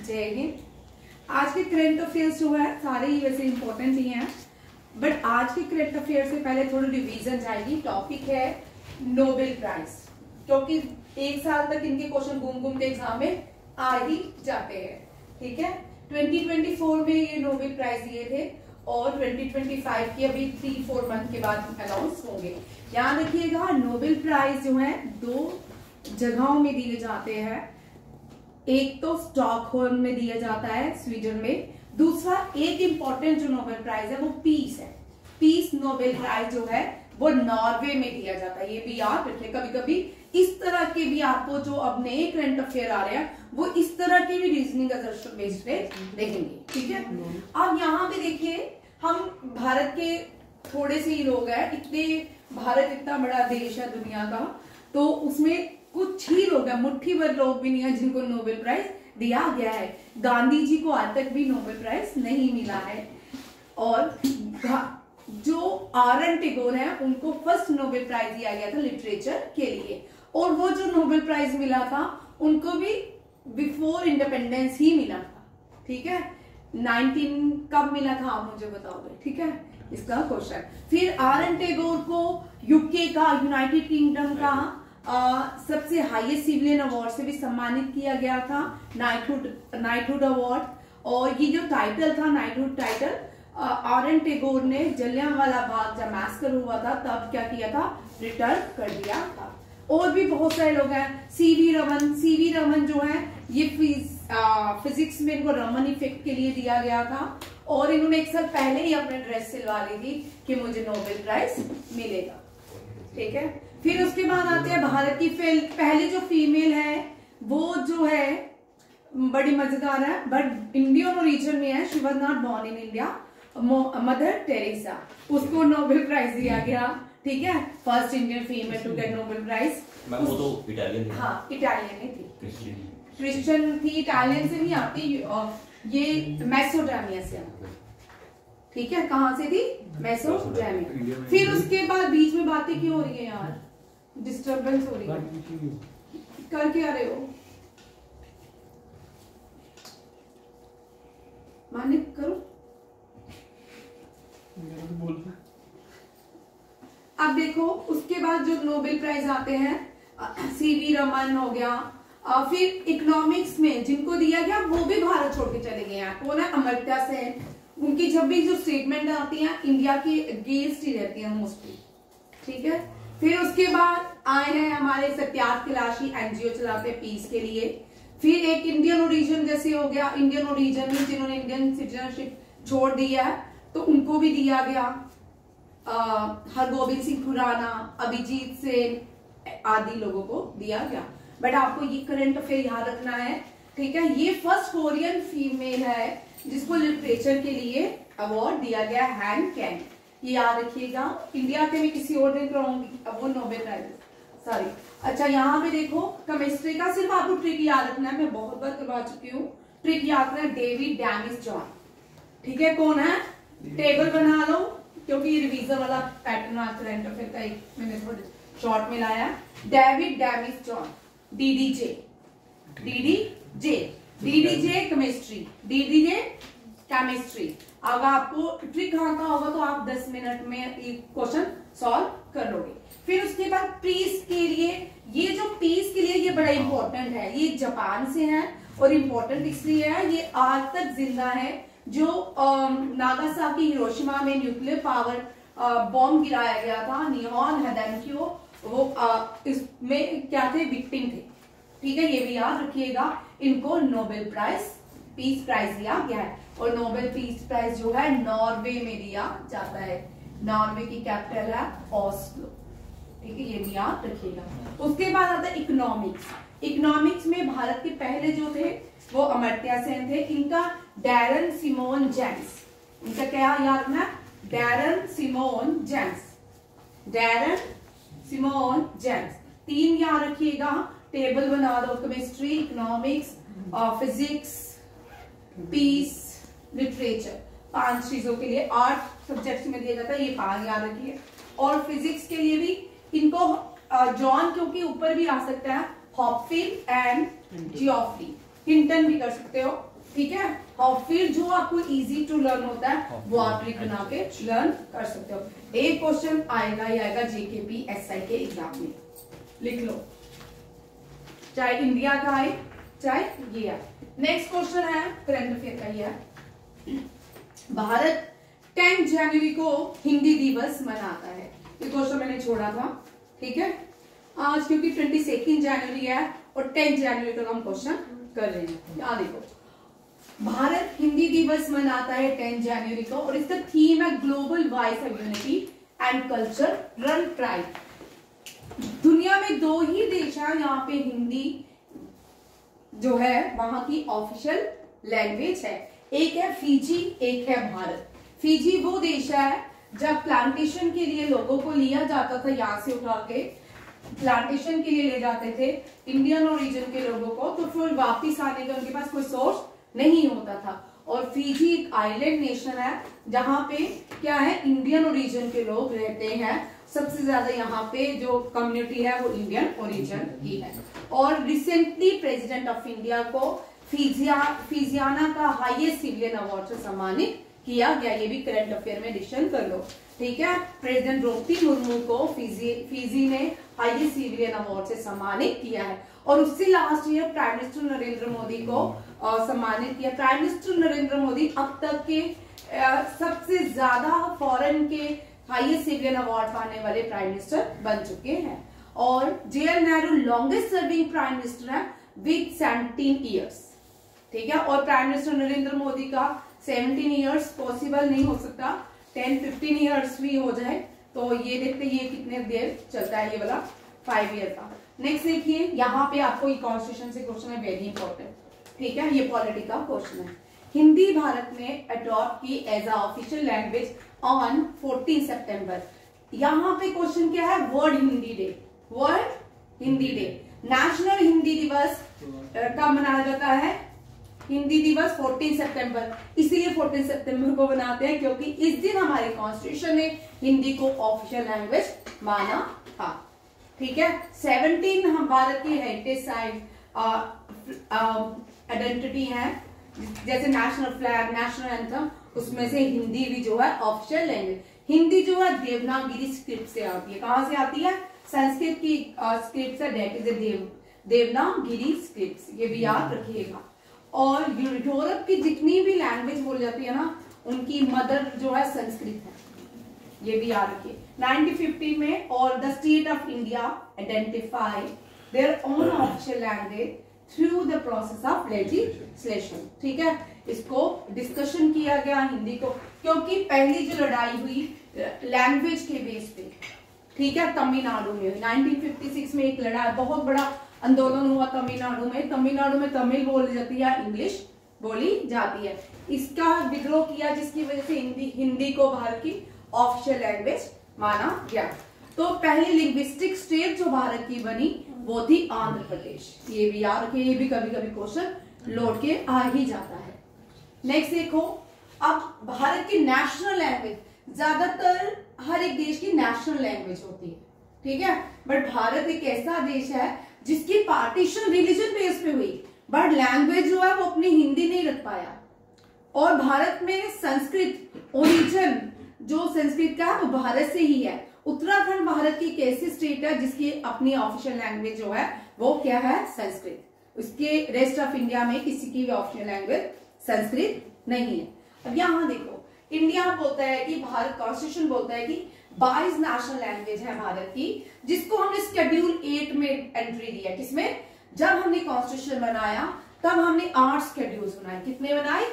जय हिंद। आज के करंट अफेयर्स जो है सारे ही वैसे इंपॉर्टेंट ही हैं, बट आज के करंट अफेयर से पहले थोड़ी रिवीजन जाएगी। टॉपिक है नोबेल प्राइज, क्योंकि एक साल तक इनके क्वेश्चन घूम घूम के एग्जाम में आ ही जाते हैं। ठीक है, 2024 में ये नोबेल प्राइज दिए थे और 2025 की अभी 3-4 मंथ के बाद अनाउंस होंगे। याद रखिएगा, नोबेल प्राइज जो है 2 जगहों में दिए जाते हैं। एक तो स्टॉकहोल्म में दिया जाता है स्वीडन में, दूसरा एक इंपॉर्टेंट जो नोबेल प्राइज है वो पीस है। पीस नोबेल प्राइज जो है वो नॉर्वे में दिया जाता है। ये भी याद रखिए, कभी कभी इस तरह के भी आपको जो अब नए करंट अफेयर आ रहे हैं वो इस तरह के भी रीजनिंग बेस्ड पे देखेंगे। ठीक है, अब यहाँ पे देखिए, हम भारत के थोड़े से ही लोग हैं, इतने भारत इतना बड़ा देश है दुनिया का, तो उसमें कुछ ही लोग हैं, मुट्ठी भर लोग भी नहीं है जिनको नोबेल प्राइज दिया गया है। गांधी जी को आज तक भी नोबेल प्राइज नहीं मिला है, और जो आर.एन. टैगोर है उनको फर्स्ट नोबेल प्राइज दिया गया था लिटरेचर के लिए, और वो जो नोबेल प्राइज मिला था उनको भी बिफोर इंडिपेंडेंस ही मिला था। ठीक है, 19 कब मिला था आप मुझे बताओगे? ठीक है, इसका क्वेश्चन। फिर आर.एन. टैगोर को यूके का, यूनाइटेड किंगडम का सबसे हाईएस्ट सिविलियन अवार्ड से भी सम्मानित किया गया था, नाइटहुड अवार्ड। और ये जो टाइटल था नाइटहुड टाइटल, आर.एन. टैगोर ने जलियांवाला बाग जब मैसकर हुआ था तब क्या किया था, रिटर्न कर दिया था। और भी बहुत सारे लोग हैं, सीवी रमन जो है ये फिजिक्स में इनको रमन इफेक्ट के लिए दिया गया था, और इन्होंने एक साल पहले ही अपने ड्रेस सिलवा ली थी कि मुझे नोबेल प्राइज मिलेगा। ठीक है, फिर उसके बाद आते हैं भारत की पहली जो फीमेल है, वो जो है बड़ी मजेदार है, बट इंडियन ओरिजिन में है। She was not born in India, mother Teresa, उसको नोबेल प्राइज दिया गया। ठीक है, first Indian female to get Nobel prize. वो तो इटालियन थी। हाँ, इटालियन ही थी, क्रिश्चियन थी, इटालियन से नहीं आती, ये मेसोपोटामिया से आती। ठीक है, कहां से थी? मेसोपोटामिया। फिर उसके बाद बीच में बातें क्यों हो रही है यार, डिस्टर्बेंस हो रही है, कर क्या रहे हो? माने करो। अब देखो, उसके बाद जो नोबेल प्राइज आते हैं, सीवी रमन हो गया, फिर इकोनॉमिक्स में जिनको दिया गया वो भी भारत छोड़ के चले गए हैं। कौन है? अमर्त्य सेन। उनकी जब भी जो स्टेटमेंट आती है इंडिया की अगेंस्ट ही रहती है मोस्टली। ठीक है, फिर उसके बाद आए हैं हमारे सत्यार्थ कैलाशी, एनजीओ चलाते हैं पीस के लिए। फिर एक इंडियन ओरिजिन जैसे हो गया, इंडियन ओरिजिन में जिन्होंने इंडियन सिटीजनशिप छोड़ दिया है तो उनको भी दिया गया। हरगोबिंद सिंह खुराना, अभिजीत सेन आदि लोगों को दिया गया। बट आपको ये करंट अफेयर याद रखना है। ठीक है, ये फर्स्ट कोरियन फीमेल है जिसको लिटरेचर के लिए अवार्ड दिया गया, हैन कैन। ये याद रखिएगा, इंडिया के भी किसी और दिन कराऊंगी, अब वो नोबेल प्राइज सॉरी। अच्छा, यहाँ पे देखो, केमिस्ट्री का सिर्फ आपको ट्रिक याद रखना है, मैं बहुत बार करवा चुकी हूँ। ट्रिक याद रखना है, डेविड डैमिस जॉन। ठीक है, कौन है? टेबल बना लो, क्योंकि ये रिवीजन वाला पैटर्न आज करंट अफेयर का एक मैंने थोड़े शॉर्ट में लाया। David Damis John, DDJ chemistry. अगर आपको ट्रिक कहाँ का होगा तो आप 10 मिनट में ये क्वेश्चन सॉल्व कर लोगे। फिर उसके बाद पीस के लिए, ये जो पीस के लिए ये बड़ा इंपॉर्टेंट है, ये जापान से है और इंपॉर्टेंट इसलिए है, ये आज तक जिंदा है। जो नागासाकी हिरोशिमा में न्यूक्लियर पावर बॉम्ब गिराया गया था, निहोन हिदेनकी, वो इसमें क्या थे? विक्टिम थे। ठीक है, ये भी याद रखिएगा। इनको नोबेल प्राइज, पीस प्राइज दिया गया है, और नोबेल पीस प्राइज जो है नॉर्वे में दिया जाता है। नॉर्वे की कैपिटल है ऑस्लो। ठीक है, ये भी याद रखिएगा। उसके बाद आता है इकोनॉमिक्स। इकोनॉमिक्स में भारत के पहले जो थे वो अमर्त्य सेन थे। इनका डैरन सिमोन जेम्स, इनका क्या याद रखना? Darren Simone James. 3 याद रखिएगा, टेबल बना दो, chemistry, economics, physics, peace, literature. 5 चीजों के लिए 8 सब्जेक्ट्स में दिया जाता है, ये 5 याद रखिए। और फिजिक्स के लिए भी इनको जॉन, क्योंकि ऊपर भी आ सकता है, हॉपफिल एंड जियोफ्री, हिंटन भी कर सकते हो। ठीक है। और फिर जो आपको इजी टू लर्न होता है वो आप ट्रिक बना के लर्न कर सकते हो। एक क्वेश्चन आएगा ही आएगा जेकेपी एसआई के एग्जाम में, लिख लो, चाहे इंडिया का आए चाहे ये आए। नेक्स्ट क्वेश्चन है करंट अफेयर का ही है। भारत 10 जनवरी को हिंदी दिवस मनाता है। ये क्वेश्चन मैंने छोड़ा था, ठीक है, आज क्योंकि 22 जनवरी है और 10 जनवरी तक हम क्वेश्चन कर रहे हैं। यहाँ देखो, भारत हिंदी दिवस मनाता है 10 जनवरी को और इसका थीम है global voice of unity and culture run pride. दुनिया में 2 ही देश है यहाँ पे हिंदी जो है वहां की ऑफिशियल लैंग्वेज है, एक है फिजी, एक है भारत। फिजी वो देश है जब प्लांटेशन के लिए लोगों को लिया जाता था, यहाँ से उठा के प्लांटेशन के लिए ले जाते थे इंडियन ओरिजिन के लोगों को, तो फिर वापिस आने का उनके पास कोई सोर्स नहीं होता था। और फिजी एक आइलैंड नेशन है जहां पे क्या है, इंडियन ओरिजिन के लोग रहते हैं। सबसे ज्यादा यहाँ पे जो कम्युनिटी है वो इंडियन ओरिजिन की है। और रिसेंटली प्रेसिडेंट ऑफ इंडिया को फिजियाना का हाईएस्ट सिविलियन अवार्ड से सम्मानित किया गया। ये भी करंट अफेयर में एडिशन कर लो, ठीक है। प्रेसिडेंट द्रौपदी मुर्मू को फिजी ने हाईएस्ट सिविलियन अवार्ड से सम्मानित किया है। और उससे last year prime minister Narendra Modi को सम्मानित किया। प्राइम मिनिस्टर नरेंद्र मोदी अब तक के सबसे ज्यादा फॉरेन के हाईएस्ट सिविलियन अवार्ड पाने वाले प्राइम मिनिस्टर बन चुके हैं। और JL Nehru longest serving prime minister है विद 17 ईयर्स, ठीक है। और प्राइम मिनिस्टर नरेंद्र मोदी का 17 ईयर्स पॉसिबल नहीं हो सकता, 10-15 ईयर्स भी हो जाए तो ये देखते ये कितने देर चलता है, ये वाला 5 ईयर का। नेक्स्ट देखिए, यहाँ पे आपको ये कॉन्स्टिट्यूशन से क्वेश्चन है, वेरी इंपॉर्टेंट, ठीक है, ये पॉलिटी का क्वेश्चन है। हिंदी भारत में अडॉप्ट की as a official language on 14 सितंबर। यहाँ पे क्वेश्चन क्या है, world Hindi day, world Hindi day. National Hindi दिवस कब मनाया जाता है, हिंदी दिवस 14 सितंबर। इसीलिए 14 सितंबर को बनाते हैं क्योंकि इस दिन हमारे कॉन्स्टिट्यूशन ने हिंदी को ऑफिशियल लैंग्वेज माना था, ठीक है। 17 हम भारत की हेरिटेज साइड आइडेंटिटी है, जैसे नेशनल फ्लैग, नेशनल एंथम, उसमें से हिंदी भी जो है ऑफिशियल लैंग्वेज। हिंदी जो है देवनागरी स्क्रिप्ट से आती है। कहां से आती है, संस्कृत की स्क्रिप्ट से, डेट इज देवनागरी स्क्रिप्ट, ये भी याद रखिएगा। और यूरोप की जितनी भी लैंग्वेज बोली जाती है ना, उनकी मदर जो है संस्कृत है, ये भी याद रखिए। 1950 में और the state of India identify their own official language through the process of legislation, ठीक है। इसको डिस्कशन किया गया हिंदी को, क्योंकि पहली जो लड़ाई हुई लैंग्वेज के बेस पे, ठीक है, तमिलनाडु में 1956 में एक लड़ाई, बहुत बड़ा आंदोलन हुआ तमिलनाडु में। तमिलनाडु में तमिल बोली जाती है, इंग्लिश बोली जाती है। इसका विद्रोह किया जिसकी वजह से हिंदी को भारत की ऑफिशियल लैंग्वेज माना गया। तो पहली लिंग्विस्टिक स्टेट जो भारत की बनी वो थी आंध्र प्रदेश, ये भी याद रखिए, ये भी कभी कभी क्वेश्चन लौट के आ ही जाता है। नेक्स्ट देखो, अब भारत की नेशनल लैंग्वेज, ज्यादातर हर एक देश की नेशनल लैंग्वेज होती है, ठीक है, बट भारत एक ऐसा देश है जिसकी पार्टीशन रिलीजन बेस पे हुई, बट लैंग्वेज जो है वो अपनी हिंदी नहीं रख पाया। और भारत में संस्कृत ओरिजिन जो संस्कृत का है वो भारत से ही है। उत्तराखंड भारत की एक ऐसी स्टेट है जिसकी अपनी ऑफिशियल लैंग्वेज जो है वो क्या है, संस्कृत। उसके रेस्ट ऑफ इंडिया में किसी की भी ऑफिशियल लैंग्वेज संस्कृत नहीं है। अब यहाँ देखो, इंडिया बोलता है कि भारत कॉन्स्टिट्यूशन बोलता है कि 22 नेशनल लैंग्वेज है भारत की, जिसको हमने शेड्यूल 8 में एंट्री दिया। किसमें, जब हमने कॉन्स्टिट्यूशन बनाया तब हमने 8 शेड्यूल्स बनाए। कितने बनाए,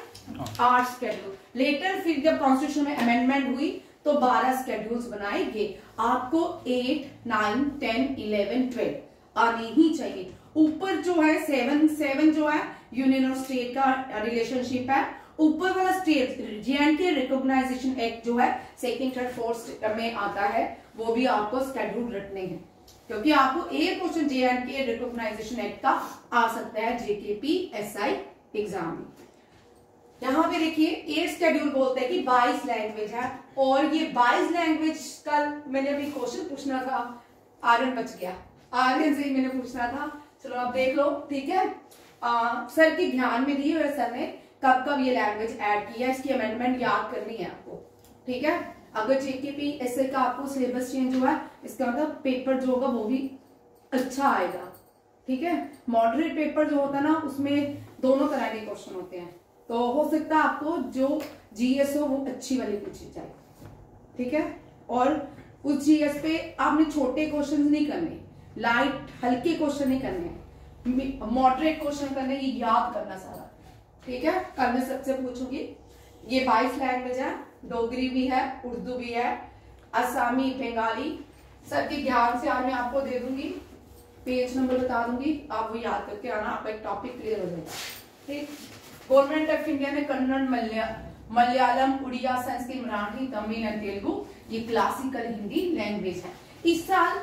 8 शेड्यूल। लेटर फिर जब कॉन्स्टिट्यूशन में अमेंडमेंट हुई तो 12 शेड्यूल्स बनाए गए। आपको 8, 9, 10, 11, 12 आनी ही चाहिए। ऊपर जो है 7 जो है यूनियन और स्टेट का रिलेशनशिप है। ऊपर वाला स्टेट J&K रिकॉग्नाइजेशन एक्ट जो है 2nd, 3rd, 4th में आता है, वो भी आपको शेड्यूल रखने हैं, क्योंकि आपको एक क्वेश्चन J&K रिकॉग्नाइजेशन एक्ट का आ सकता है JKP SI एग्जाम में। यहाँ पे देखिए 8 शेड्यूल बोलते हैं कि 22 लैंग्वेज है, और ये 22 लैंग्वेज का मैंने अभी क्वेश्चन पूछना था, आर्यन बच गया, आर्यन से ही मैंने पूछना था, चलो आप देख लो, ठीक है। सर के ध्यान में दी और सर ने कब कब ये लैंग्वेज ऐड किया, इसकी अमेंडमेंट याद करनी है आपको, ठीक है। अगर जेकेपी एसए का आपको सिलेबस चेंज हुआ, इसका मतलब पेपर जो होगा वो भी अच्छा आएगा, ठीक है। मॉडरेट पेपर जो होता है ना, उसमें दोनों तरह के क्वेश्चन होते हैं, तो हो सकता है आपको जो जीएस हो वो अच्छी वाली पूछी जाए, ठीक है। और उस जीएस पे आपने छोटे क्वेश्चन नहीं करने, लाइट हल्के क्वेश्चन नहीं करने, मॉडरेट क्वेश्चन करने, ये याद करना सारा, ठीक है। कल मैं सबसे पूछूंगी। ये 22 लैंग्वेज है, डोगरी भी है, उर्दू भी है, असमी, बंगाली। सर के ज्ञान से आज मैं आपको दे दूंगी, पेज नंबर बता दूंगी, आप वो याद करके आना, आपका एक टॉपिक क्लियर हो जाएगा, ठीक। गवर्नमेंट ऑफ इंडिया ने कन्नड़, मलयालम, उड़िया, संस्कृत, मराठी, तमिल एंड तेलुगु, ये क्लासिकल हिंदी लैंग्वेज है। इस साल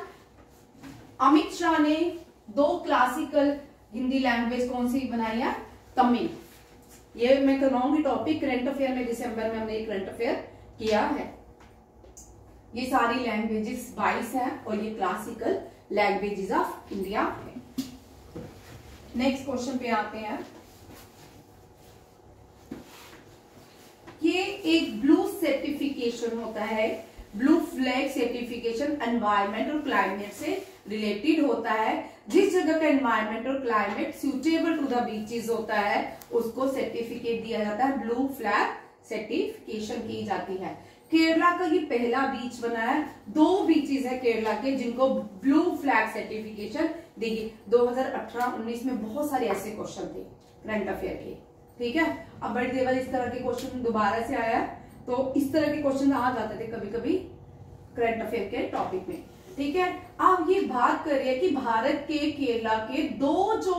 अमित शाह ने 2 क्लासिकल हिंदी लैंग्वेज कौन सी बनाई है? तमिल। ये मैं करवाऊंगी टॉपिक करंट अफेयर में, दिसंबर में हमने करंट अफेयर किया है। ये सारी लैंग्वेजेस 22 है और ये क्लासिकल लैंग्वेजेस ऑफ इंडिया है। नेक्स्ट क्वेश्चन पे आते हैं। ये एक ब्लू सर्टिफिकेशन होता है, ब्लू फ्लैग सर्टिफिकेशन एनवायरमेंट और क्लाइमेट से रिलेटेड होता है। जिस जगह का एनवायरमेंट और climate suitable to the beaches होता है उसको सर्टिफिकेट दिया जाता है, ब्लू फ्लैग सर्टिफिकेशन की जाती है। केरला का ये पहला बीच बना है, 2 बीचेस है केरला के जिनको ब्लू फ्लैग सर्टिफिकेशन देगी। 2018-19 में बहुत सारे ऐसे क्वेश्चन थे करंट अफेयर के, ठीक है। अब बड़ी देवल इस तरह के क्वेश्चन दोबारा से आया, तो इस तरह के क्वेश्चन आ जाते थे कभी कभी करंट अफेयर के टॉपिक में, ठीक है। अब ये बात कर रही है कि भारत के केरला के 2 जो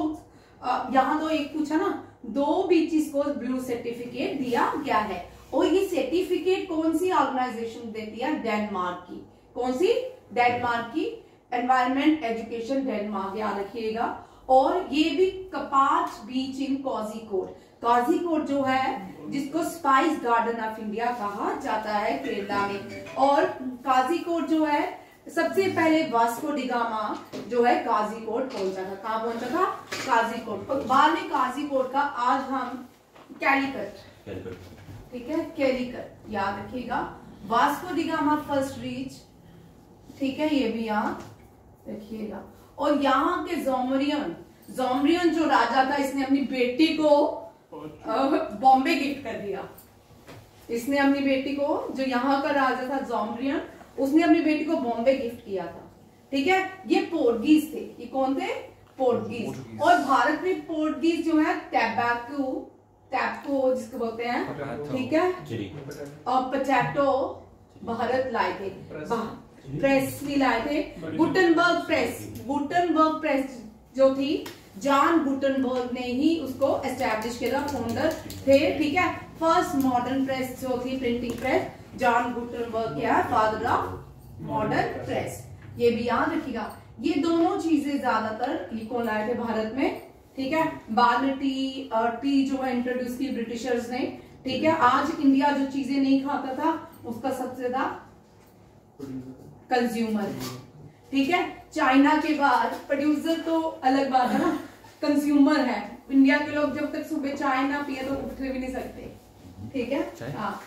यहाँ तो एक पूछा ना, 2 बीचेस को ब्लू सर्टिफिकेट दिया गया है। और ये सर्टिफिकेट कौन सी ऑर्गेनाइजेशन देती है? डेनमार्क की। कौन सी? डेनमार्क की, एनवायरमेंट एजुकेशन डेनमार्क, याद रखिएगा। और ये भी कपाट बीच इन कोझिकोड, कोझिकोड जो है जिसको स्पाइस गार्डन ऑफ इंडिया कहा जाता है केरला में। और कोझिकोड जो है सबसे पहले वास्को डिगामा जो है कोझिकोड पहुंचा था। कहां पहुंचा था? कोझिकोड। बाद में कोझिकोड का आज हम कैलिकट, ठीक है, कैलिकट याद रखिएगा। वास्को डिगामा फर्स्ट रीच, ठीक है, ये भी याद रखिएगा। और यहाँ के जोमरियन जो राजा था, इसने अपनी बेटी को बॉम्बे गिफ्ट कर दिया। इसने अपनी बेटी को, जो यहाँ का राजा था जोमरियन, उसने अपनी बेटी को बॉम्बे गिफ्ट किया था, ठीक है। ये पोर्टुगीज थे। ये कौन थे? पोर्टुगीज। और भारत में पोर्टुगीज जो है टैप्को जिसको बोलते हैं, ठीक है, और पोटैटो भारत लाए थे, प्रेस भी लाए थे। गुटनबर्ग प्रेस जो थी, जॉन गुटनबर्ग ने ही उसको एस्टैब्लिश किया, फाउंडर थे, ठीक है। फर्स्ट मॉडर्न प्रेस जो थी, प्रिंटिंग प्रेस, जॉन गुटनबर्ग क्या है? Father of modern press. ये भी याद रखिएगा। ये दोनों चीजें ज्यादातर ये कौन लाए थे भारत में, ठीक है। बाद में टी जो है इंट्रोड्यूस की ब्रिटिशर्स ने, ठीक है। आज इंडिया जो चीजें नहीं खाता था उसका सबसे ज्यादा कंज्यूमर है, ठीक है। चाइना के बाद प्रोड्यूसर तो अलग बात है ना, कंज्यूमर है। इंडिया के लोग जब तक सुबह चाय ना पिए तो उठ भी नहीं सकते, ठीक है। हाँ,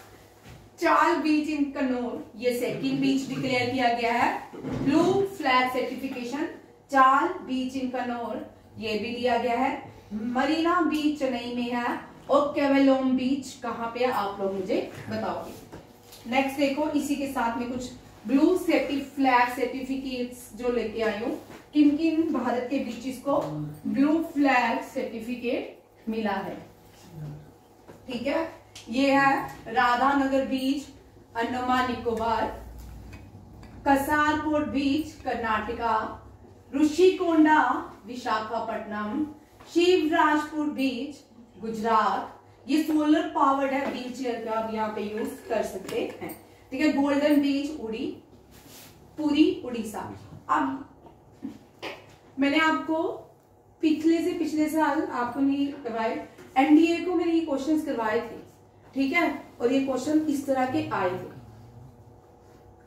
चाल बीच इन कन्नौर, ये सेकंड बीच डिक्लेयर किया गया है, ब्लू फ्लैग सर्टिफिकेशन। चाल बीच इन कन्नौर ये भी दिया गया है। मरीना बीच चेन्नई में है। और केवलोम बीच कहाँ पे है आप लोग मुझे बताओगे। नेक्स्ट देखो, इसी के साथ में कुछ ब्लू फ्लैग सर्टिफिकेट्स जो लेके आई हूँ, किन किन भारत के बीचेस को ब्लू फ्लैग सर्टिफिकेट मिला है, ठीक है। ये है राधानगर बीच, अंडमान निकोबार, कसारकोट बीच, कर्नाटका, ऋषिकोंडा, विशाखापट्टनम, शिवराजपुर बीच, गुजरात। ये सोलर पावर्ड है बीच, आप यहाँ पे यूज कर सकते हैं, ठीक है। Golden beach, Puri, Orissa. अब मैंने आपको पिछले साल आपको नहीं करवाए, एनडीए को मैंने ये क्वेश्चंस करवाए थे, ठीक है। और ये क्वेश्चन इस तरह के आए थे।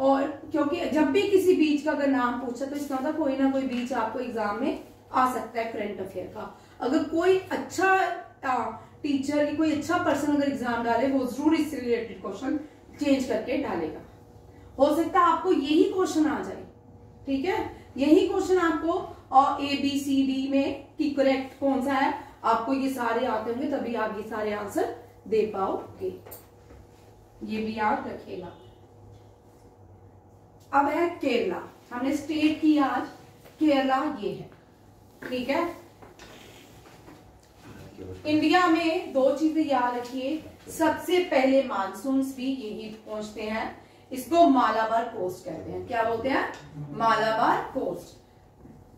और क्योंकि जब भी किसी बीच का अगर नाम पूछा तो इसका मतलब कोई ना कोई बीच आपको एग्जाम में आ सकता है करंट अफेयर का। अगर कोई अच्छा टीचर की कोई अच्छा पर्सन अगर एग्जाम डाले वो जरूर इससे रिलेटेड क्वेश्चन चेंज करके डालेगा। हो सकता है आपको यही क्वेश्चन आ जाए, ठीक है, यही क्वेश्चन आपको और ABCD में कि करेक्ट कौन सा है, आपको ये सारे आते होंगे तभी आप ये सारे आंसर दे पाओगे, ये भी याद रखिएगा। अब है केरला, हमने स्टेट की आज, केरला ये है, ठीक है। इंडिया में दो चीजें याद रखिए, सबसे पहले मानसून्स भी यही पहुंचते हैं, इसको मालाबार कोस्ट कहते हैं। क्या बोलते हैं? मालाबार कोस्ट।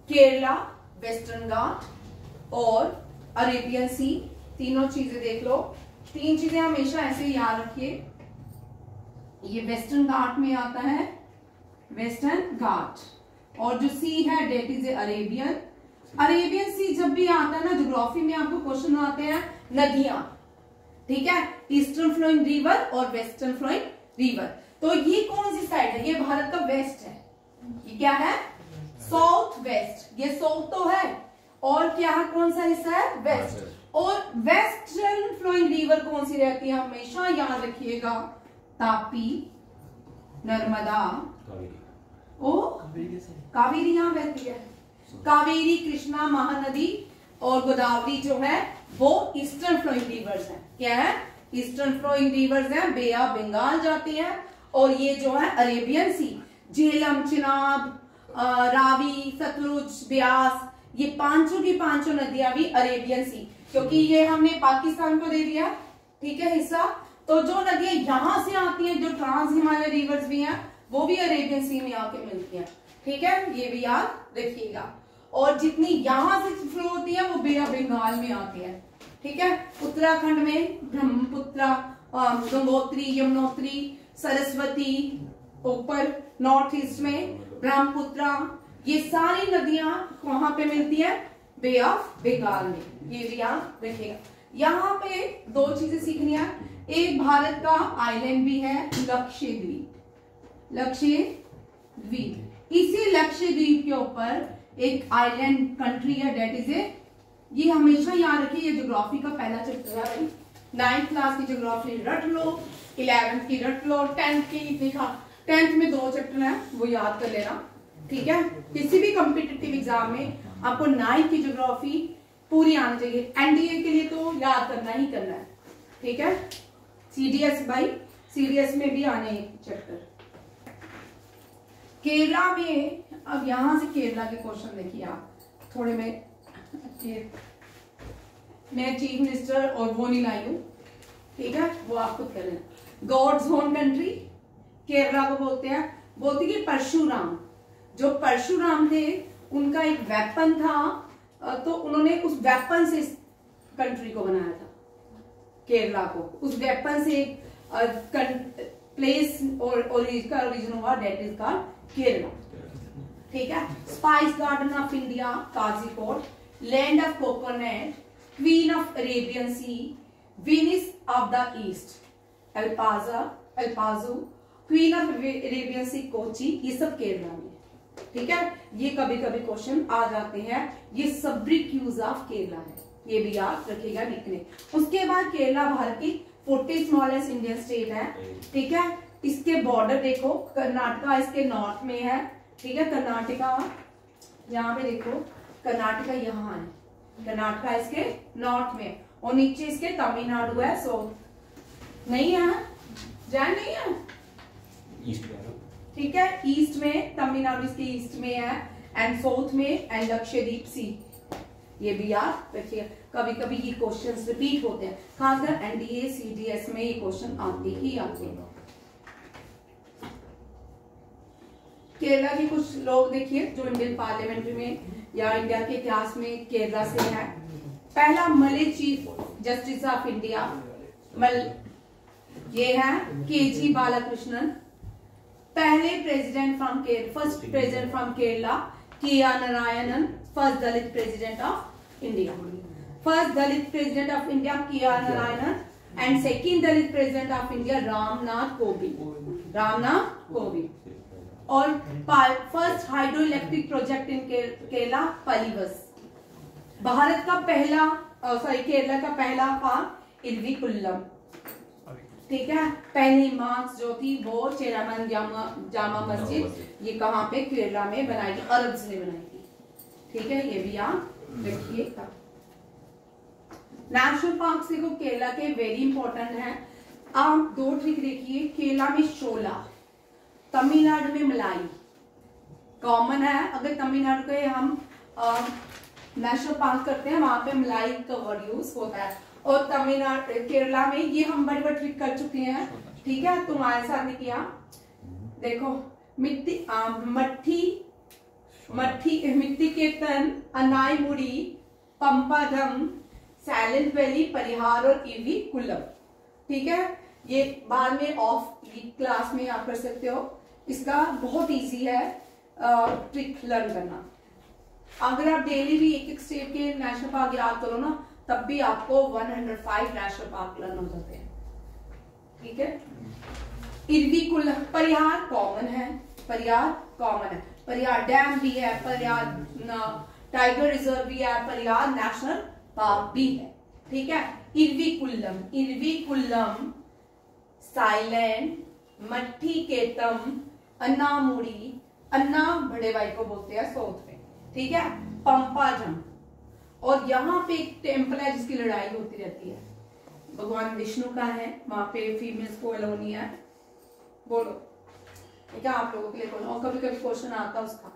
केरला, वेस्टर्न घाट और अरेबियन सी, तीनों चीजें देख लो। तीन चीजें हमेशा ऐसे याद रखिए, ये वेस्टर्न घाट में आता है, वेस्टर्न घाट, और जो सी है डेट इज अरेबियन। अरेबियन सी जब भी आता है ना ज्योग्राफी में आपको क्वेश्चन आते हैं नदियां, ठीक है, ईस्टर्न फ्लोइंग रिवर और वेस्टर्न फ्लोइंग रिवर। तो ये कौन सी साइड है? ये भारत का वेस्ट है, ये क्या है? साउथ वेस्ट, ये साउथ तो है और क्या कौन सा हिस्सा है? वेस्ट। और वेस्टर्न फ्लोइंग रिवर कौन सी रहती है? हमेशा याद रखिएगा, तापी, नर्मदा, ओ कावेरी यहां बहती है, कावेरी, कृष्णा, महानदी और गोदावरी जो है वो ईस्टर्न फ्लोइंग रिवर्स हैं। क्या है? ईस्टर्न फ्लोइंग रिवर्स हैं, बे ऑफ बंगाल जाती हैं। और ये जो है अरेबियन सी, झेलम, चिनाब, रावी, सतलुज, ब्यास, ये पांचों की पांचों नदियां भी अरेबियन सी, क्योंकि ये हमने पाकिस्तान को दे दिया, ठीक है, हिस्सा। तो जो नदियां यहां से आती हैं, जो ट्रांस हिमालय रिवर्स भी हैं, वो भी अरेबियन सी में आके मिलती हैं, ठीक है, ये भी याद रखिएगा। और जितनी यहां से फ्लो होती है वो बे ऑफ बंगाल में आती है, ठीक है। उत्तराखंड में ब्रह्मपुत्र, गंगोत्री, यमुनोत्री, सरस्वती, ऊपर नॉर्थ ईस्ट में ब्रह्मपुत्र, ये सारी नदियां वहां पे मिलती है? बे ऑफ बंगाल में, ये भी याद रखिएगा। यहाँ पे दो चीजें सीखनी है, एक भारत का आइलैंड भी है लक्षद्वीप, लक्षद्वीप। इसी लक्षद्वीप के ऊपर एक आइलैंड कंट्री है, डेट इज ये हमेशा याद रखिए, ये ज्योग्राफी का पहला चैप्टर है। 9th क्लास की ज्योग्राफी रट लो, 11th की रट लो, 10th की देखा, 10th में 2 चैप्टर है वो याद कर लेना, ठीक है। किसी भी कॉम्पिटिटिव एग्जाम में आपको 9th की ज्योग्राफी पूरी आनी चाहिए, NDA के लिए तो याद करना ही करना है, ठीक है। CDS में भी आने चैप्टर। केरला में, अब यहां से केरला के क्वेश्चन देखिए आप, थोड़े मैं चीफ मिनिस्टर और वो नहीं लाई हूं, ठीक है, वो आप खुद कर लेना। गॉड्स ओन कंट्री केरला को बोलते हैं, बोलते कि परशुराम, जो परशुराम थे उनका एक वेपन था, तो उन्होंने उस वेपन से इस कंट्री को बनाया था, केरला को। उस वेपन से प्लेस और इसका ओरिजिन हुआ, डेट इज कॉल्ड केरला, ठीक है। स्पाइस गार्डन ऑफ इंडिया काजीकोट, land of coconut, queen of Arabian sea, Venice of the east Alappuzha, queen of Arabian sea Kochi, ये सब केरला में, ठीक है। ये कभी कभी क्वेश्चन आ जाते हैं, ये सब्रिक्यूज ऑफ केरला है, ये भी याद रखिएगा लिखने। उसके बाद केरला भारत की 40th स्मॉलेस्ट इंडियन स्टेट है, ठीक है। इसके बॉर्डर देखो, कर्नाटका इसके नॉर्थ में है, ठीक है, कर्नाटका यहाँ पे देखो, कर्नाटका यहाँ है, कर्नाटका इसके नॉर्थ में, और नीचे इसके तमिलनाडु है, साउथ नहीं है, जैन नहीं है, ईस्ट में, ठीक है, ईस्ट में तमिलनाडु इसके ईस्ट में है, एंड साउथ में एंड लक्षद्वीप सी, ये भी याद रखिए। कभी कभी ये क्वेश्चंस रिपीट होते हैं, खासकर NDA CDS में ये क्वेश्चन आते ही आते हैं। केरला के कुछ लोग देखिए जो इंडियन पार्लियामेंट में या इंडिया के इतिहास में केरला से है। पहला मलय चीफ जस्टिस ऑफ इंडिया, ये है KG बालाकृष्णन। पहले president from first president from Kerala KR Narayanan, first Dalit president of India. First Dalit president of India KR Narayanan and second Dalit president of India Ramnath Kovind, Ramnath Kovind. और first hydroelectric project in Kerala Pallivasal, Bharat का पहला केरला का पहला पार्क इरविकुलम, ठीक है। पहली मार्च जो थी वो चेरामन जामा मस्जिद, ये कहाँ पे केरला में बनाई थी, अरब्स ने बनाई थी, ठीक है। ये भी आप रखिएगा। नेशनल पार्क देखो केरला के वेरी इंपॉर्टेंट है। आप दो ट्रिक देखिए, केरला में शोला, तमिलनाडु में मलाई, कॉमन है। अगर तमिलनाडु के हम नेशनल पार्क करते हैं वहां पे मलाई का वर्ड यूज होता है, और तमिलनाडु केरला में ये हम बड़ी बड़ी ट्रिक कर चुके हैं, ठीक है। तुम्हारे साथ नहीं किया, देखो मिट्टी के तन, अनाई मुड़ी, पंपाधम, साइलेंट वैली, परिहार और इरविकुलम, ठीक है। ये बाद में ऑफ क्लास में आप कर सकते हो। इसका बहुत इजी है ट्रिक लर्न करना। अगर आप डेली भी एक एक स्टेट के नेशनल पार्क याद करो ना, तब भी आपको 105 नेशनल पार्क लर्न हो जाते हैं, ठीक है। इरविकुलम, परिहार कॉमन है, परिहार डैम भी है, परिहार टाइगर रिजर्व भी है, परिहार नेशनल पार्क भी है, ठीक है। इरविकुलम, साइलेंट, मट्ठी केतम, अन्नामुड़ी, अन्ना बड़े भाई को बोलते हैं साउथ में, ठीक है। पंपाजम, और यहाँ पे एक टेम्पल है जिसकी लड़ाई होती रहती है, भगवान विष्णु का है, वहां पे फीमेल्स को अलाउ नहीं है। बोलो क्या आप लोगों के लिए बोलो, और कभी कभी क्वेश्चन आता है उसका।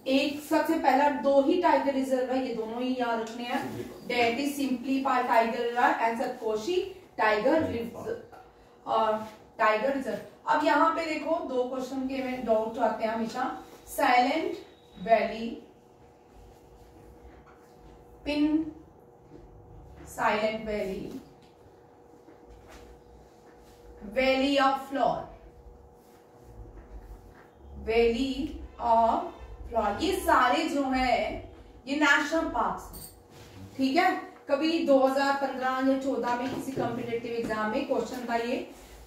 एक सबसे पहला दो ही टाइगर रिजर्व है, ये दोनों ही याद रखने हैं, डेट इज सिंपली पार tiger reserve and Satkosia tiger reserve. अब यहाँ पे देखो दो क्वेश्चन के में डाउट आते हैं हमेशा, silent valley, pin silent valley, valley of floor, valley of floor, ये सारे जो है ये नेशनल पार्क्स, ठीक है। कभी 2015 या 14 में किसी कॉम्पिटिटिव एग्जाम में क्वेश्चन था ये,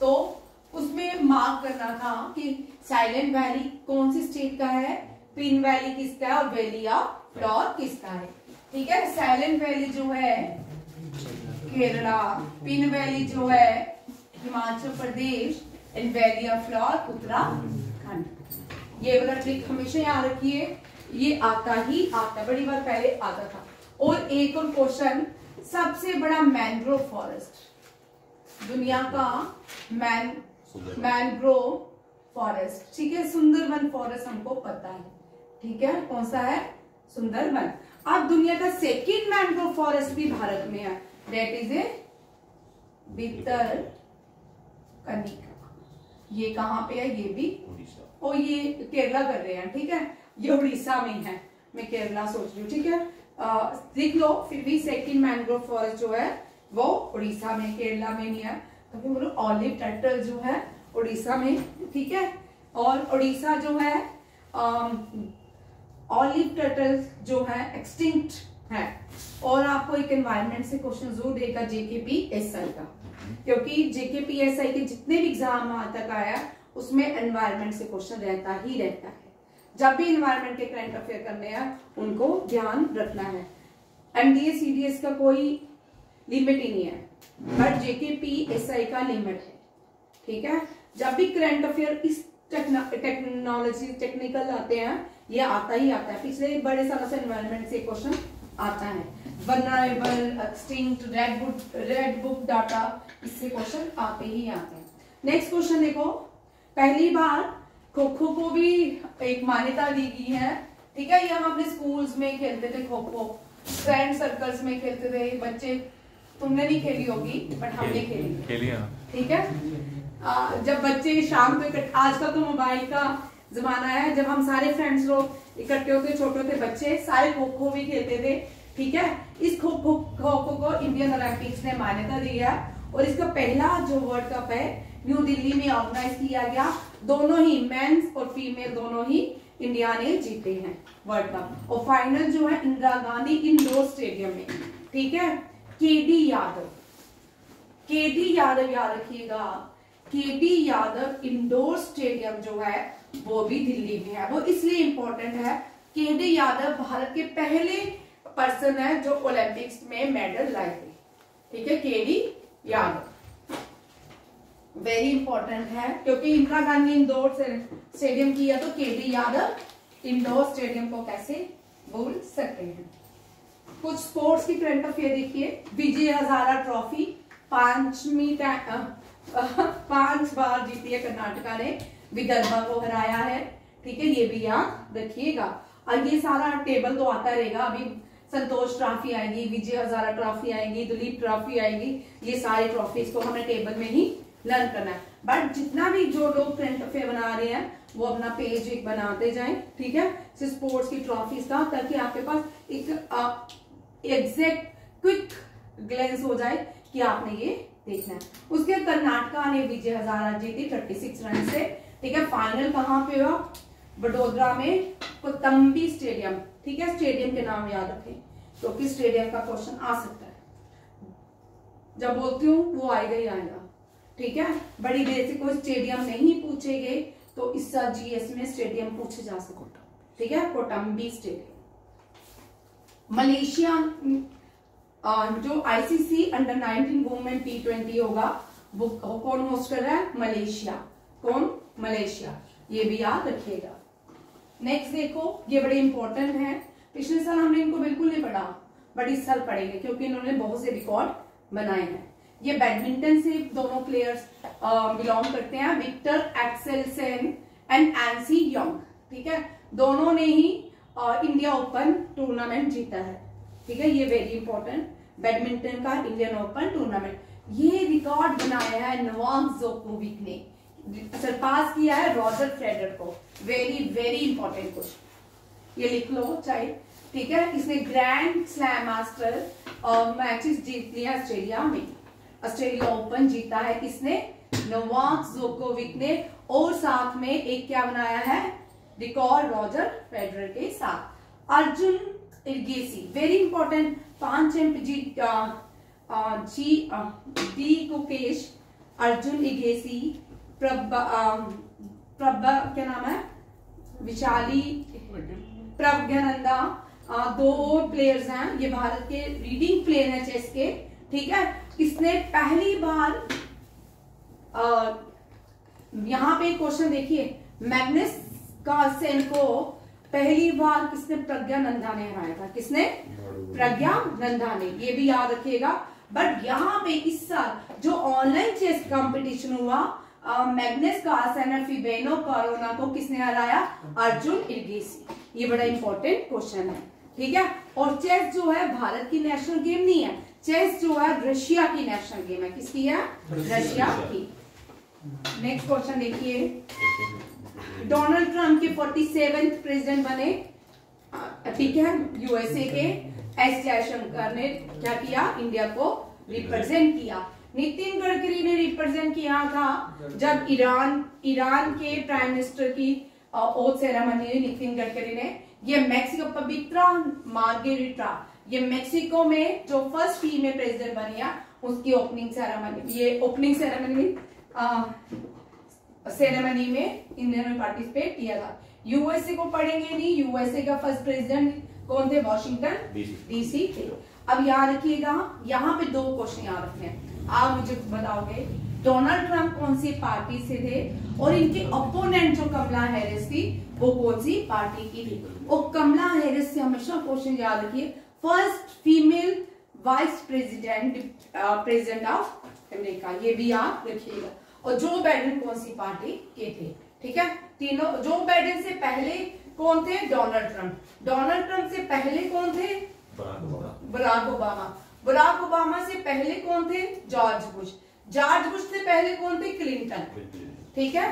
तो उसमें मार्क करना था कि साइलेंट वैली कौन सी स्टेट का है, पिन वैली किसका है, और वैली ऑफ फ्लोर किसका है, ठीक है। साइलेंट वैली जो है केरला, पिन वैली जो है Himachal Pradesh, and valley of flower Uttarakhand. ये वाला ट्रिक हमेशा याद रखिए, ये आता ही आता, बड़ी बार पहले आता था। और एक और क्वेश्चन, सबसे बड़ा मैंग्रोव फॉरेस्ट दुनिया का मैंग्रोव फॉरेस्ट, ठीक है। सुंदरबन फॉरेस्ट हमको पता है, ठीक है, कौन सा है, सुंदरबन। अब दुनिया का सेकंड मैंग्रोव फॉरेस्ट भी भारत में है, दैट इज ए भितरकनिका। ये कहाँ पे है, ये भी और ये केरला कर रहे हैं, ठीक है। ये उड़ीसा में है, मैं केरला सोच रही हूँ, ठीक है। देख लो, फिर भी सेकंड मैंग्रोव फॉरेस्ट जो है वो उड़ीसा में, केरला में नहीं है। तो बोलो ऑलिव टर्टल जो है उड़ीसा में, ठीक है। और उड़ीसा जो है ऑलिव टर्टल जो है एक्सटिंक्ट है। और आपको एक एनवायरनमेंट से क्वेश्चन जरूर देगा JKPSI का, क्योंकि JKPSI के जितने भी एग्जाम आज तक आया उसमें एनवायरनमेंट से क्वेश्चन रहता ही रहता है। जब भी एनवायरनमेंट के करंट अफेयर करने हैं उनको ध्यान रखना है। MDA CDS का कोई लिमिट ही नहीं है, बट JKPSI का लिमिट है, ठीक है। जब भी करंट अफेयर इस टेक्नोलॉजी टेक्निकल आते हैं, ये आता ही आता है। पिछले बड़े सालों से एनवायरनमेंट से क्वेश्चन आता है। Vulnerable, extinct, red book data, इससे क्वेश्चन आते ही आते हैं। नेक्स्ट क्वेश्चन देखो, पहली बार खो खो को भी एक मान्यता दी गई है, ठीक है। ये हम अपने स्कूल्स में खेलते थे, खो खो फ्रेंड सर्कल्स में खेलते थे बच्चे। तुमने नहीं खेली होगी बट हमने खेली, ठीक है। जब बच्चे शाम को आजकल तो मोबाइल का जमाना है, जब हम सारे फ्रेंड्स लोग इकट्ठे होते, छोटे होते बच्चे सारे खो खो भी खेलते थे, ठीक है। इस खो खो को इंडियन ओलंपिक्स ने मान्यता दी है, और इसका पहला जो वर्ल्ड कप है न्यू दिल्ली में ऑर्गेनाइज किया गया। दोनों ही मेंस और फीमेल दोनों ही इंडिया ने जीते हैं वर्ल्ड कप, और फाइनल जो है इंदिरा गांधी इंडोर स्टेडियम में, ठीक है। केडी यादव याद रखिएगा, केडी यादव इंडोर स्टेडियम जो है वो भी दिल्ली में है। वो इसलिए इंपॉर्टेंट है, केडी यादव भारत के पहले पर्सन है जो ओलंपिक्स में मेडल लाए थे, ठीक है, केडी यादव। वेरी इंपॉर्टेंट है क्योंकि इंदिरा गांधी इंडोर स्टेडियम किया तो केडी यादव इंडोर स्टेडियम को कैसे भूल सकते हैं। कुछ स्पोर्ट्स की करंट अफेयर देखिए। विजय हजारा ट्रॉफी 5 बार जीती है कर्नाटका ने, विदर्भा को हराया है, ठीक है, ये भी याद रखिएगा। और ये सारा टेबल तो आता रहेगा, अभी संतोष ट्रॉफी आएगी, विजय हजारा ट्रॉफी आएगी, दिलीप ट्रॉफी आएगी, ये सारे ट्रॉफीज को हमें टेबल में ही लर्न करना है। बट जितना भी जो लोग करंट अफेयर बना रहे हैं वो अपना पेज एक बनाते जाएं, ठीक है, स्पोर्ट्स की ट्रॉफीज का, ताकि आपके पास एक एग्जैक्ट क्विक ग्लेंस हो जाए कि आपने ये देखना है। उसके कर्नाटका ने विजय हजारा जीती 36 रन से, ठीक है। फाइनल कहाँ पे हुआ? वडोदरा में कोटंबी स्टेडियम, ठीक है, स्टेडियम के नाम याद रखें क्योंकि स्टेडियम का क्वेश्चन आ सकता है। जब बोलती हूँ वो आएगा ही आएगा, ठीक है। बड़ी देर से कोई स्टेडियम नहीं पूछेंगे तो इस साल जीएस में स्टेडियम पूछे जा सकता, ठीक है, कोटंबी स्टेडियम। मलेशिया जो आईसीसी अंडर 19 वुमेन T20 होगा वो कौन होस्ट कर रहा है? मलेशिया। कौन? मलेशिया, ये भी याद रखिएगा। नेक्स्ट देखो, ये बड़े इंपॉर्टेंट है, पिछले साल हमने इनको बिल्कुल नहीं पढ़ा बट इस साल पढ़ेंगे क्योंकि इन्होंने बहुत से रिकॉर्ड बनाए हैं। ये बैडमिंटन से दोनों प्लेयर्स बिलोंग करते हैं, विक्टर एक्सेलसेन एंड एंसी यंग, ठीक है, दोनों ने ही इंडिया ओपन टूर्नामेंट जीता है, ठीक है, ये वेरी इंपॉर्टेंट, बैडमिंटन का इंडियन ओपन टूर्नामेंट। ये रिकॉर्ड बनाया है नोवाक जोकोविक ने, सरपास किया है रॉजर फेडरर को। वेरी वेरी इंपॉर्टेंट क्वेश्चन, ये लिख लो चाहे, ठीक है। इसने ग्रैंड स्लैम मास्टर मैचेस जीत लिया ऑस्ट्रेलिया में, ऑस्ट्रेलिया ओपन जीता है किसने? नोवाक जोकोविक ने, और साथ में एक क्या बनाया है रिकॉर्ड रॉजर फेडरर के साथ। Arjun Erigaisi, very important, 5 champ D Gukesh, Arjun Erigaisi, क्या नाम है, विशाली प्रज्ञानंदा, 2 और प्लेयर्स हैं, ये भारत के लीडिंग प्लेयर हैं चेस के, ठीक है। इसने पहली बार यहां पे क्वेश्चन देखिए, मैग्नस कार्लसन को पहली बार किसने? प्रज्ञानंदा ने हराया था। किसने? प्रज्ञानंदा ने, ये भी याद रखिएगा। बट यहाँ पे इस साल जो ऑनलाइन चेस कंपटीशन हुआ, मैग्नस कार्लसन और फिबेनो कैरुना को किसने हराया? अर्जुन इरगेसी। ये बड़ा इंपॉर्टेंट क्वेश्चन है, ठीक है। और चेस जो है भारत की नेशनल गेम नहीं है, चेस जो है रशिया की नेशनल गेम है। किसकी है? रशिया की। नेक्स्ट क्वेश्चन देखिए, डोनाल्ड ट्रंप के 47वें प्रेसिडेंट बने, ठीक है, यूएसए के। एस जयशंकर ने क्या किया? इंडिया को रिप्रेजेंट किया। नितिन गडकरी ने रिप्रेजेंट किया था जब ईरान के प्राइम मिनिस्टर की ओथ सेरेमनी, नितिन गडकरी ने। ये मैक्सिको, पवित्रा मार्गेरिटा, ये मैक्सिको में जो फर्स्ट फीमेल प्रेसिडेंट बनी है उसकी ओपनिंग सेरेमनी, ये ओपनिंग सेरेमनी में इंडिया ने पार्टिसिपेट किया था। यूएसए को पढ़ेंगे नहीं, यूएसए का फर्स्ट प्रेसिडेंट कौन थे? वॉशिंगटन डीसी थे। अब याद रखिएगा, यहाँ पे 2 क्वेश्चन याद रखने हैं, आप मुझे बताओगे डोनाल्ड ट्रंप कौन सी पार्टी से थे और इनके ओपोनेंट जो कमला हैरिस थी वो कौन सी पार्टी की थी। और कमला हैरिस से हमेशा क्वेश्चन याद रखिए, first female vice president of America, ये भी याद रखिएगा। और जो बाइडेन कौन सी पार्टी के थे, ठीक है, तीनों। जो बाइडेन से पहले कौन थे? Donald Trump. डोनाल्ड ट्रंप से पहले कौन थे? Barack Obama. बराक ओबामा से पहले कौन थे? George Bush. जॉर्ज बुश से पहले कौन थे? क्लिंटन, ठीक है।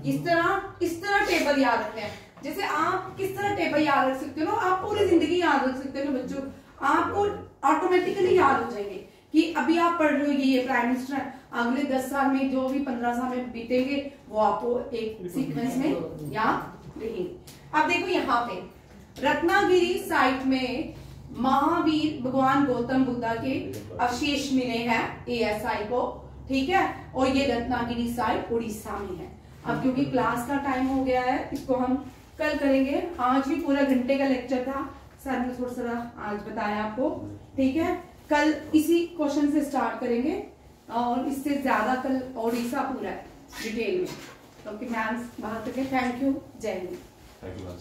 इस तरह टेबल याद रखते हैं। जैसे आप किस तरह टेबल याद रख सकते हो, आप पूरी जिंदगी याद रख सकते हो बच्चों, आपको ऑटोमेटिकली याद हो जाएंगे कि अभी आप पढ़ रहे हो ये प्राइम मिनिस्टर है, अगले 10 साल में जो भी 15 साल में बीतेंगे वो आपको एक सीक्वेंस में याद रहेंगे। अब देखो यहाँ पे रत्नागिरी साइट में महावीर भगवान गौतम बुद्धा के अवशेष मिले हैं एएसआई को, ठीक है। और ये रत्नागिरी साइट उड़ीसा में है। अब क्योंकि क्लास का टाइम हो गया है, इसको हम कल करेंगे। आज भी पूरा घंटे का लेक्चर था, सर ने थोड़ा सा आज बताया आपको, ठीक है। कल इसी क्वेश्चन से स्टार्ट करेंगे और इससे ज्यादा कल ओडिशा पूरा डिटेल में, क्योंकि मैम बाहर तक। थैंक यू, जय हिंद।